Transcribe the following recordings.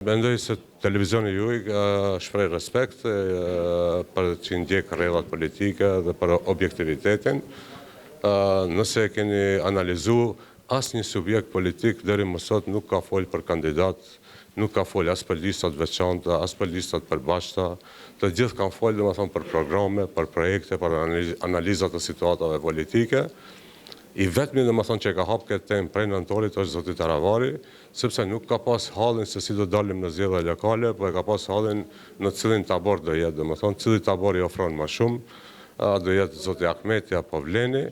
Mendoj se televizioni juaj shpreh respekt për që ndjek rrellat politike dhe për objektivitetin. Nëse e keni analizuar, asnjë subjekt politik deri më sot nuk ka folë për kandidat, nuk ka folë as për listat veçanta, as për listat përbashkëta. Të gjithë kanë folë domethënë për programe, për projekte, për analizat të situatave politike. I vetmi domethënë që ka hap këtë temë prej nëntorit është zoti Taravari, sepse nuk ka pas hallin se si do dalim në zgjedhje lokale, po e ka pas hallin në cilin tabor do jetë, domethënë cili tabor i ofron më shumë, do jetë zoti Ahmeti apo Vleni.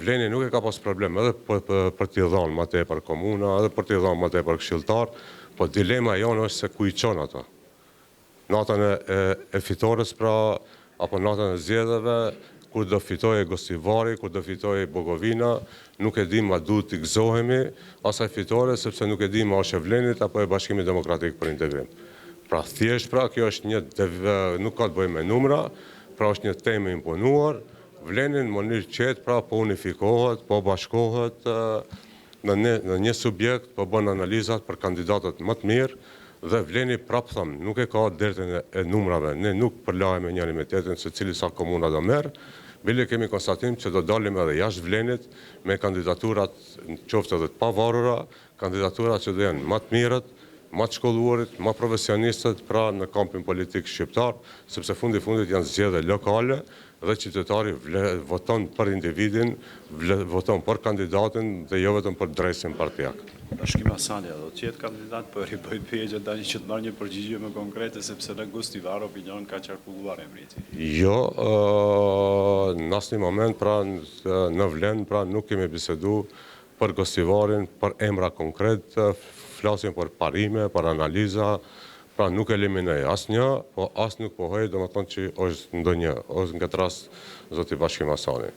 Vleni nuk e ka pas problem edhe për t'i dhënë më tepër komuna, edhe për t'i dhënë më tepër këshilltar, po dilema jonë është se ku i çon ato. Natën e fitores pra, apo natën e zgjedhjeve, kur do fitoj Gosivari, kur do fitoj Bogovina, nuk e di ma duhet t'i gëzohemi asaj fitore, sepse nuk e di ma është e Vlenit apo e Bashkimi Demokratik për Integrim. Pra thjesht pra, kjo është nuk ka të bëjë me numra, pra është një temë imponuar. Vlenin në mënyrë qetë pra po unifikohet, po bashkohet në një subjekt, po bën analizat për kandidatët më të mirë, dhe Vleni prapë thëmë, nuk e ka dertën e numrave, ne nuk përlajme njëri me tjetrin se cili sa komuna do merë, bile kemi konstatim që do dalim edhe jashtë Vlenit me kandidaturat qoftë edhe të pavarura, kandidaturat që do janë më të mirët, më të shkolluarit, më profesionistët pra në kampin politik shqiptar, sepse fundit janë zgjedhje lokale dhe qytetari voton për individin, voton për kandidatin dhe jo vetëm për drejtësin partijak. Bashkimi Asali do të jetë kandidat për i bëjt pyetje tani që të marrë një përgjigje më konkrete, sepse në Gostivar opinion ka qarkulluar emriti. Jo, në asnjë moment pra në Vlen pra nuk kemi bisedu për Gostivarin, për emra konkret, flasim për parime, për analiza, pra nuk eliminoj asnjë, po as nuk pohoj domethënë që është ndonjë, ose në këtë rast zoti Bashkim Asani.